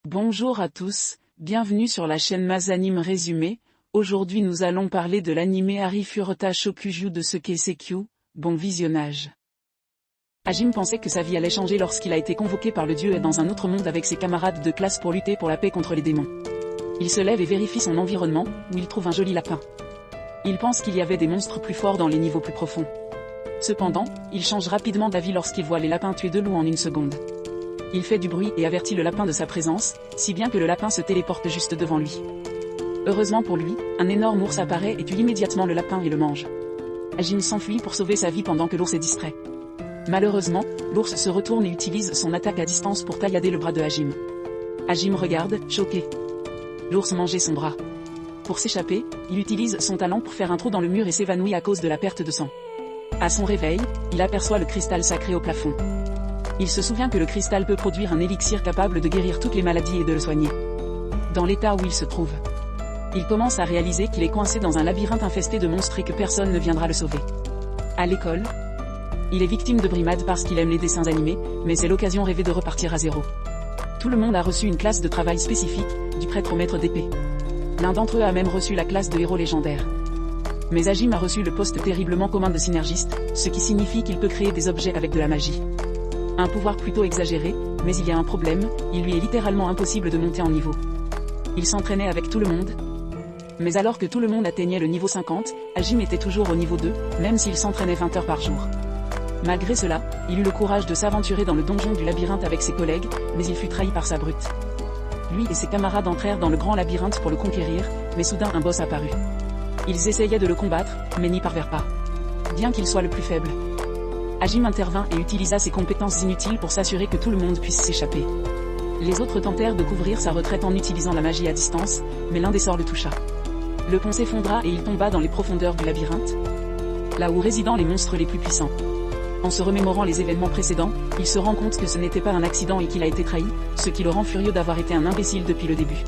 Bonjour à tous, bienvenue sur la chaîne Masanime Résumé. Aujourd'hui nous allons parler de l'anime Hari Furuta Shokuju de Sekeisekyu. Bon visionnage. Hajime pensait que sa vie allait changer lorsqu'il a été convoqué par le dieu dans un autre monde avec ses camarades de classe pour lutter pour la paix contre les démons. Il se lève et vérifie son environnement, où il trouve un joli lapin. Il pense qu'il y avait des monstres plus forts dans les niveaux plus profonds. Cependant, il change rapidement d'avis lorsqu'il voit les lapins tuer deux loups en une seconde. Il fait du bruit et avertit le lapin de sa présence, si bien que le lapin se téléporte juste devant lui. Heureusement pour lui, un énorme ours apparaît et tue immédiatement le lapin et le mange. Hajime s'enfuit pour sauver sa vie pendant que l'ours est distrait. Malheureusement, l'ours se retourne et utilise son attaque à distance pour taillader le bras de Hajime. Hajime regarde, choqué. L'ours mangeait son bras. Pour s'échapper, il utilise son talent pour faire un trou dans le mur et s'évanouit à cause de la perte de sang. À son réveil, il aperçoit le cristal sacré au plafond. Il se souvient que le cristal peut produire un élixir capable de guérir toutes les maladies et de le soigner. Dans l'état où il se trouve, il commence à réaliser qu'il est coincé dans un labyrinthe infesté de monstres et que personne ne viendra le sauver. À l'école, il est victime de brimades parce qu'il aime les dessins animés, mais c'est l'occasion rêvée de repartir à zéro. Tout le monde a reçu une classe de travail spécifique, du prêtre au maître d'épée. L'un d'entre eux a même reçu la classe de héros légendaire. Mais Hajime a reçu le poste terriblement commun de synergiste, ce qui signifie qu'il peut créer des objets avec de la magie. Un pouvoir plutôt exagéré, mais il y a un problème, il lui est littéralement impossible de monter en niveau. Il s'entraînait avec tout le monde. Mais alors que tout le monde atteignait le niveau 50, Hajime était toujours au niveau 2, même s'il s'entraînait 20 heures par jour. Malgré cela, il eut le courage de s'aventurer dans le donjon du labyrinthe avec ses collègues, mais il fut trahi par sa brute. Lui et ses camarades entrèrent dans le grand labyrinthe pour le conquérir, mais soudain un boss apparut. Ils essayaient de le combattre, mais n'y parvinrent pas. Bien qu'il soit le plus faible, Hajime intervint et utilisa ses compétences inutiles pour s'assurer que tout le monde puisse s'échapper. Les autres tentèrent de couvrir sa retraite en utilisant la magie à distance, mais l'un des sorts le toucha. Le pont s'effondra et il tomba dans les profondeurs du labyrinthe, là où résident les monstres les plus puissants. En se remémorant les événements précédents, il se rend compte que ce n'était pas un accident et qu'il a été trahi, ce qui le rend furieux d'avoir été un imbécile depuis le début.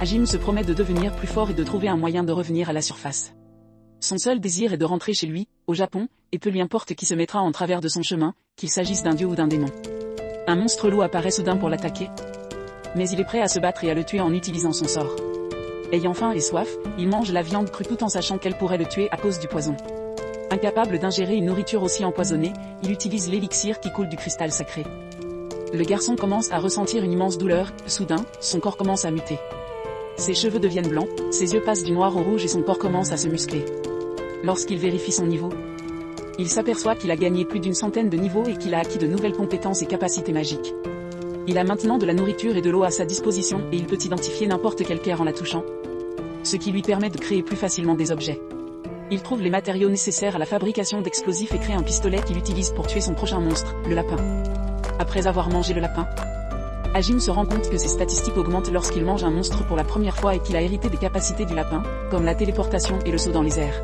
Hajime se promet de devenir plus fort et de trouver un moyen de revenir à la surface. Son seul désir est de rentrer chez lui, au Japon, et peu lui importe qui se mettra en travers de son chemin, qu'il s'agisse d'un dieu ou d'un démon. Un monstre loup apparaît soudain pour l'attaquer, mais il est prêt à se battre et à le tuer en utilisant son sort. Ayant faim et soif, il mange la viande crue tout en sachant qu'elle pourrait le tuer à cause du poison. Incapable d'ingérer une nourriture aussi empoisonnée, il utilise l'élixir qui coule du cristal sacré. Le garçon commence à ressentir une immense douleur, soudain, son corps commence à muter. Ses cheveux deviennent blancs, ses yeux passent du noir au rouge et son corps commence à se muscler. Lorsqu'il vérifie son niveau, il s'aperçoit qu'il a gagné plus d'une centaine de niveaux et qu'il a acquis de nouvelles compétences et capacités magiques. Il a maintenant de la nourriture et de l'eau à sa disposition et il peut identifier n'importe quelle pierre en la touchant, ce qui lui permet de créer plus facilement des objets. Il trouve les matériaux nécessaires à la fabrication d'explosifs et crée un pistolet qu'il utilise pour tuer son prochain monstre, le lapin. Après avoir mangé le lapin, Hajime se rend compte que ses statistiques augmentent lorsqu'il mange un monstre pour la première fois et qu'il a hérité des capacités du lapin, comme la téléportation et le saut dans les airs.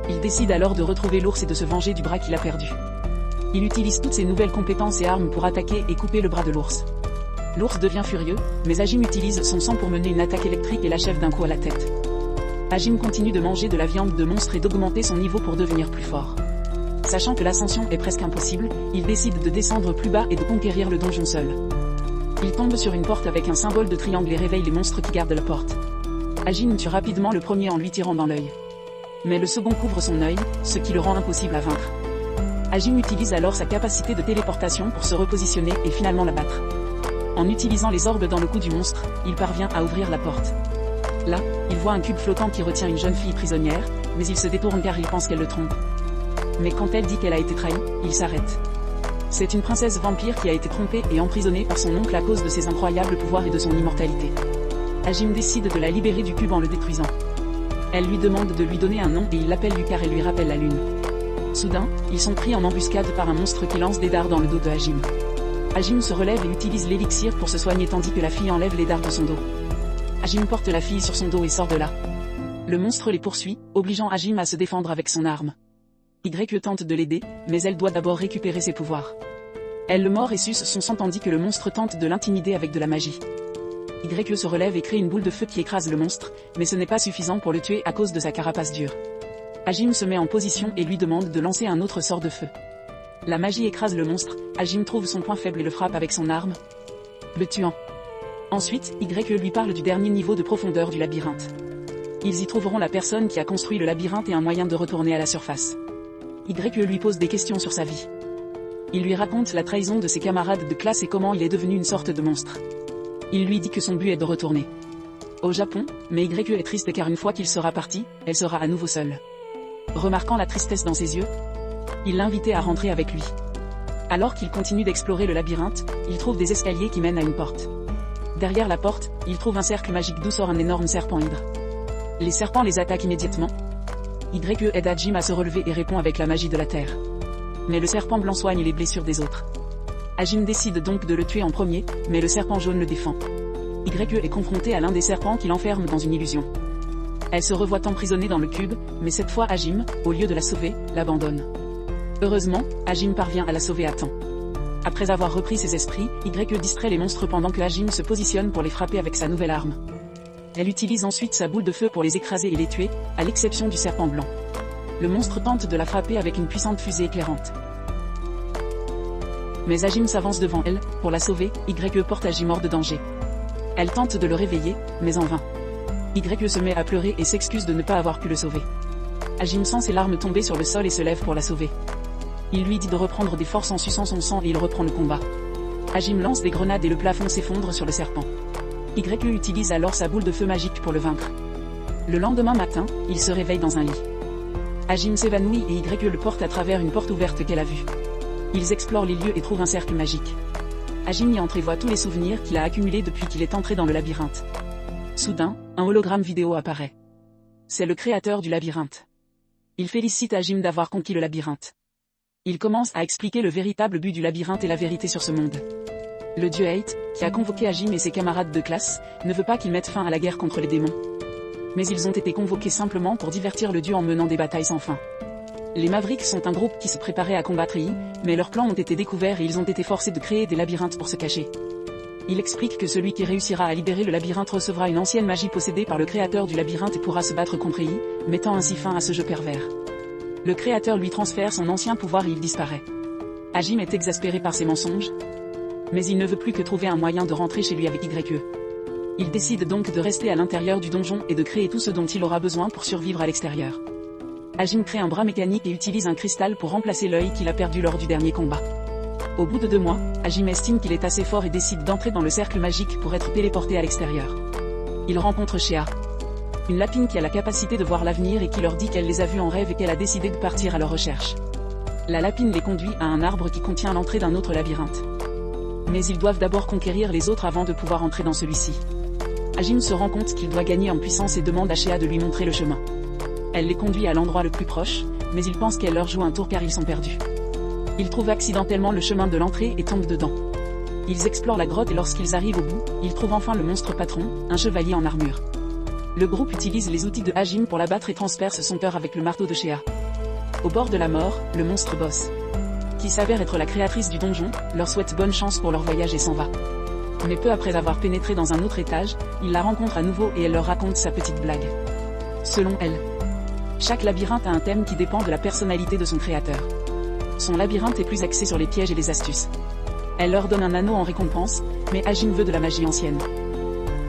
Il décide alors de retrouver l'ours et de se venger du bras qu'il a perdu. Il utilise toutes ses nouvelles compétences et armes pour attaquer et couper le bras de l'ours. L'ours devient furieux, mais Hajime utilise son sang pour mener une attaque électrique et l'achève d'un coup à la tête. Hajime continue de manger de la viande de monstre et d'augmenter son niveau pour devenir plus fort. Sachant que l'ascension est presque impossible, il décide de descendre plus bas et de conquérir le donjon seul. Il tombe sur une porte avec un symbole de triangle et réveille les monstres qui gardent la porte. Hajime tue rapidement le premier en lui tirant dans l'œil. Mais le second couvre son œil, ce qui le rend impossible à vaincre. Hajime utilise alors sa capacité de téléportation pour se repositionner et finalement l'abattre. En utilisant les orbes dans le cou du monstre, il parvient à ouvrir la porte. Là, il voit un cube flottant qui retient une jeune fille prisonnière, mais il se détourne car il pense qu'elle le trompe. Mais quand elle dit qu'elle a été trahie, il s'arrête. C'est une princesse vampire qui a été trompée et emprisonnée par son oncle à cause de ses incroyables pouvoirs et de son immortalité. Hajime décide de la libérer du cube en le détruisant. Elle lui demande de lui donner un nom et il l'appelle Lu car elle lui rappelle la lune. Soudain, ils sont pris en embuscade par un monstre qui lance des dards dans le dos de Hajime. Hajime se relève et utilise l'élixir pour se soigner tandis que la fille enlève les dards de son dos. Hajime porte la fille sur son dos et sort de là. Le monstre les poursuit, obligeant Hajime à se défendre avec son arme. YE tente de l'aider, mais elle doit d'abord récupérer ses pouvoirs. Elle le mord et suce son sang tandis que le monstre tente de l'intimider avec de la magie. YE se relève et crée une boule de feu qui écrase le monstre, mais ce n'est pas suffisant pour le tuer à cause de sa carapace dure. Hajime se met en position et lui demande de lancer un autre sort de feu. La magie écrase le monstre, Hajime trouve son point faible et le frappe avec son arme, le tuant. Ensuite, Y lui parle du dernier niveau de profondeur du labyrinthe. Ils y trouveront la personne qui a construit le labyrinthe et un moyen de retourner à la surface. Y lui pose des questions sur sa vie. Il lui raconte la trahison de ses camarades de classe et comment il est devenu une sorte de monstre. Il lui dit que son but est de retourner au Japon, mais Y est triste car une fois qu'il sera parti, elle sera à nouveau seule. Remarquant la tristesse dans ses yeux, il l'invitait à rentrer avec lui. Alors qu'il continue d'explorer le labyrinthe, il trouve des escaliers qui mènent à une porte. Derrière la porte, il trouve un cercle magique d'où sort un énorme serpent hydre. Les serpents les attaquent immédiatement. Y aide Hajime à se relever et répond avec la magie de la terre. Mais le serpent blanc soigne les blessures des autres. Hajime décide donc de le tuer en premier, mais le serpent jaune le défend. Y est confronté à l'un des serpents qui l'enferme dans une illusion. Elle se revoit emprisonnée dans le cube, mais cette fois Hajime, au lieu de la sauver, l'abandonne. Heureusement, Hajime parvient à la sauver à temps. Après avoir repris ses esprits, Y distrait les monstres pendant que Hajime se positionne pour les frapper avec sa nouvelle arme. Elle utilise ensuite sa boule de feu pour les écraser et les tuer, à l'exception du serpent blanc. Le monstre tente de la frapper avec une puissante fusée éclairante. Mais Hajime s'avance devant elle, pour la sauver, Y porte Hajime hors de danger. Elle tente de le réveiller, mais en vain. Y se met à pleurer et s'excuse de ne pas avoir pu le sauver. Hajime sent ses larmes tomber sur le sol et se lève pour la sauver. Il lui dit de reprendre des forces en suçant son sang et il reprend le combat. Hajime lance des grenades et le plafond s'effondre sur le serpent. Y utilise alors sa boule de feu magique pour le vaincre. Le lendemain matin, il se réveille dans un lit. Hajime s'évanouit et Y le porte à travers une porte ouverte qu'elle a vue. Ils explorent les lieux et trouvent un cercle magique. Hajime y entrevoit tous les souvenirs qu'il a accumulés depuis qu'il est entré dans le labyrinthe. Soudain, un hologramme vidéo apparaît. C'est le créateur du labyrinthe. Il félicite Hajime d'avoir conquis le labyrinthe. Il commence à expliquer le véritable but du labyrinthe et la vérité sur ce monde. Le dieu Hate, qui a convoqué Hajime et ses camarades de classe, ne veut pas qu'ils mettent fin à la guerre contre les démons. Mais ils ont été convoqués simplement pour divertir le dieu en menant des batailles sans fin. Les Mavericks sont un groupe qui se préparait à combattre Yi, mais leurs plans ont été découverts et ils ont été forcés de créer des labyrinthes pour se cacher. Il explique que celui qui réussira à libérer le labyrinthe recevra une ancienne magie possédée par le créateur du labyrinthe et pourra se battre contre Yi, mettant ainsi fin à ce jeu pervers. Le créateur lui transfère son ancien pouvoir et il disparaît. Hajime est exaspéré par ses mensonges, mais il ne veut plus que trouver un moyen de rentrer chez lui avec Y. Il décide donc de rester à l'intérieur du donjon et de créer tout ce dont il aura besoin pour survivre à l'extérieur. Hajime crée un bras mécanique et utilise un cristal pour remplacer l'œil qu'il a perdu lors du dernier combat. Au bout de 2 mois, Hajime estime qu'il est assez fort et décide d'entrer dans le cercle magique pour être téléporté à l'extérieur. Il rencontre Shea, une lapine qui a la capacité de voir l'avenir et qui leur dit qu'elle les a vus en rêve et qu'elle a décidé de partir à leur recherche. La lapine les conduit à un arbre qui contient l'entrée d'un autre labyrinthe. Mais ils doivent d'abord conquérir les autres avant de pouvoir entrer dans celui-ci. Hajime se rend compte qu'il doit gagner en puissance et demande à Shea de lui montrer le chemin. Elle les conduit à l'endroit le plus proche, mais il pense qu'elle leur joue un tour car ils sont perdus. Ils trouvent accidentellement le chemin de l'entrée et tombent dedans. Ils explorent la grotte et lorsqu'ils arrivent au bout, ils trouvent enfin le monstre patron, un chevalier en armure. Le groupe utilise les outils de Hajime pour l'abattre et transperce son cœur avec le marteau de Shea. Au bord de la mort, le monstre boss, qui s'avère être la créatrice du donjon, leur souhaite bonne chance pour leur voyage et s'en va. Mais peu après avoir pénétré dans un autre étage, il la rencontre à nouveau et elle leur raconte sa petite blague. Selon elle, chaque labyrinthe a un thème qui dépend de la personnalité de son créateur. Son labyrinthe est plus axé sur les pièges et les astuces. Elle leur donne un anneau en récompense, mais Hajime veut de la magie ancienne.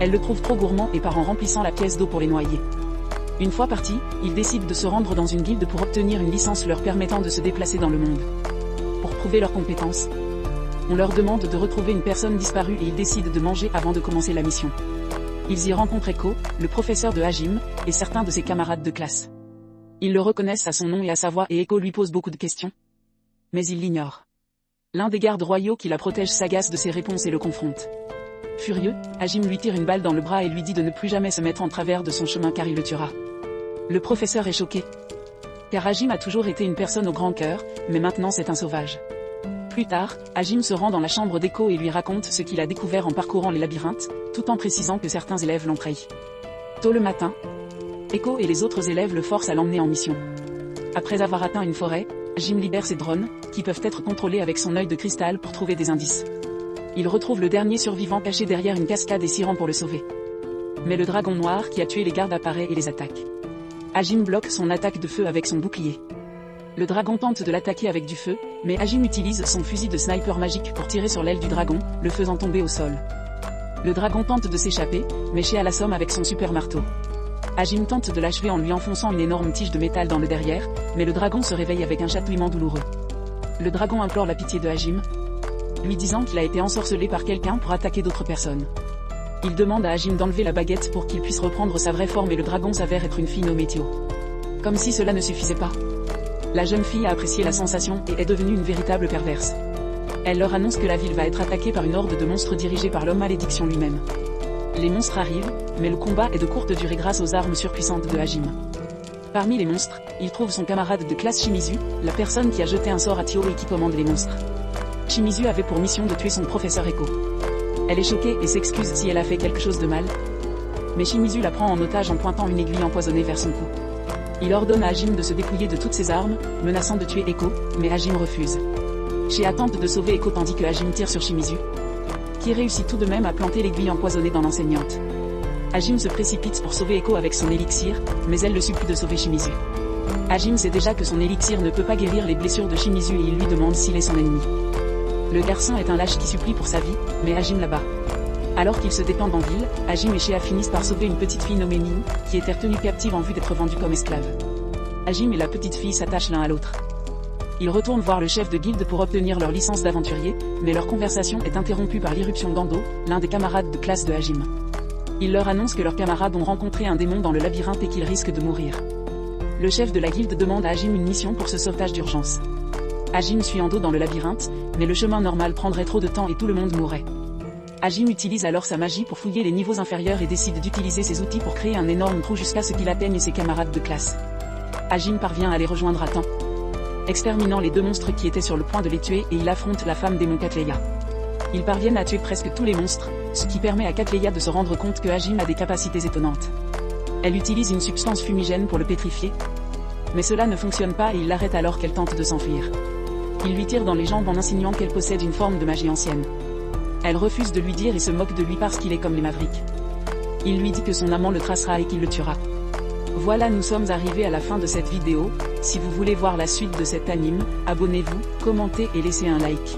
Elle le trouve trop gourmand et part en remplissant la pièce d'eau pour les noyer. Une fois partis, ils décident de se rendre dans une guilde pour obtenir une licence leur permettant de se déplacer dans le monde. Pour prouver leurs compétences, on leur demande de retrouver une personne disparue et ils décident de manger avant de commencer la mission. Ils y rencontrent Eko, le professeur de Hajime, et certains de ses camarades de classe. Ils le reconnaissent à son nom et à sa voix et Eko lui pose beaucoup de questions. Mais il l'ignore. L'un des gardes royaux qui la protège s'agace de ses réponses et le confronte. Furieux, Hajime lui tire une balle dans le bras et lui dit de ne plus jamais se mettre en travers de son chemin car il le tuera. Le professeur est choqué. Car Hajime a toujours été une personne au grand cœur, mais maintenant c'est un sauvage. Plus tard, Hajime se rend dans la chambre d'Eko et lui raconte ce qu'il a découvert en parcourant les labyrinthes, tout en précisant que certains élèves l'ont trahi. Tôt le matin, Eko et les autres élèves le forcent à l'emmener en mission. Après avoir atteint une forêt, Hajime libère ses drones, qui peuvent être contrôlés avec son œil de cristal pour trouver des indices. Il retrouve le dernier survivant caché derrière une cascade et s'y rend pour le sauver. Mais le dragon noir qui a tué les gardes apparaît et les attaque. Hajime bloque son attaque de feu avec son bouclier. Le dragon tente de l'attaquer avec du feu, mais Hajime utilise son fusil de sniper magique pour tirer sur l'aile du dragon, le faisant tomber au sol. Le dragon tente de s'échapper, mais Shea l'assomme avec son super marteau. Hajime tente de l'achever en lui enfonçant une énorme tige de métal dans le derrière, mais le dragon se réveille avec un chatouillement douloureux. Le dragon implore la pitié de Hajime, lui disant qu'il a été ensorcelé par quelqu'un pour attaquer d'autres personnes. Il demande à Hajime d'enlever la baguette pour qu'il puisse reprendre sa vraie forme et le dragon s'avère être une fille nommée Tio. Comme si cela ne suffisait pas. La jeune fille a apprécié la sensation et est devenue une véritable perverse. Elle leur annonce que la ville va être attaquée par une horde de monstres dirigés par l'homme malédiction lui-même. Les monstres arrivent, mais le combat est de courte durée grâce aux armes surpuissantes de Hajime. Parmi les monstres, il trouve son camarade de classe Shimizu, la personne qui a jeté un sort à Tio et qui commande les monstres. Shimizu avait pour mission de tuer son professeur Eko. Elle est choquée et s'excuse si elle a fait quelque chose de mal. Mais Shimizu la prend en otage en pointant une aiguille empoisonnée vers son cou. Il ordonne à Hajime de se dépouiller de toutes ses armes, menaçant de tuer Eko, mais Hajime refuse. Shea tente de sauver Eko tandis que Hajime tire sur Shimizu, qui réussit tout de même à planter l'aiguille empoisonnée dans l'enseignante. Hajime se précipite pour sauver Eko avec son élixir, mais elle le supplie de sauver Shimizu. Hajime sait déjà que son élixir ne peut pas guérir les blessures de Shimizu et il lui demande s'il est son ennemi. Le garçon est un lâche qui supplie pour sa vie, mais Hajime l'abat. Alors qu'ils se détendent en ville, Hajime et Shea finissent par sauver une petite fille nommée Min, qui était retenue captive en vue d'être vendue comme esclave. Hajime et la petite fille s'attachent l'un à l'autre. Ils retournent voir le chef de guilde pour obtenir leur licence d'aventurier, mais leur conversation est interrompue par l'irruption d'Ando, l'un des camarades de classe de Hajime. Il leur annonce que leurs camarades ont rencontré un démon dans le labyrinthe et qu'ils risquent de mourir. Le chef de la guilde demande à Hajime une mission pour ce sauvetage d'urgence. Hajime suit Ando dans le labyrinthe, mais le chemin normal prendrait trop de temps et tout le monde mourrait. Hajime utilise alors sa magie pour fouiller les niveaux inférieurs et décide d'utiliser ses outils pour créer un énorme trou jusqu'à ce qu'il atteigne ses camarades de classe. Hajime parvient à les rejoindre à temps, exterminant les deux monstres qui étaient sur le point de les tuer et il affronte la femme démon Catleya. Ils parviennent à tuer presque tous les monstres, ce qui permet à Catleya de se rendre compte que Hajime a des capacités étonnantes. Elle utilise une substance fumigène pour le pétrifier, mais cela ne fonctionne pas et il l'arrête alors qu'elle tente de s'enfuir. Il lui tire dans les jambes en insinuant qu'elle possède une forme de magie ancienne. Elle refuse de lui dire et se moque de lui parce qu'il est comme les Mavericks. Il lui dit que son amant le tracera et qu'il le tuera. Voilà, nous sommes arrivés à la fin de cette vidéo. Si vous voulez voir la suite de cet anime, abonnez-vous, commentez et laissez un like.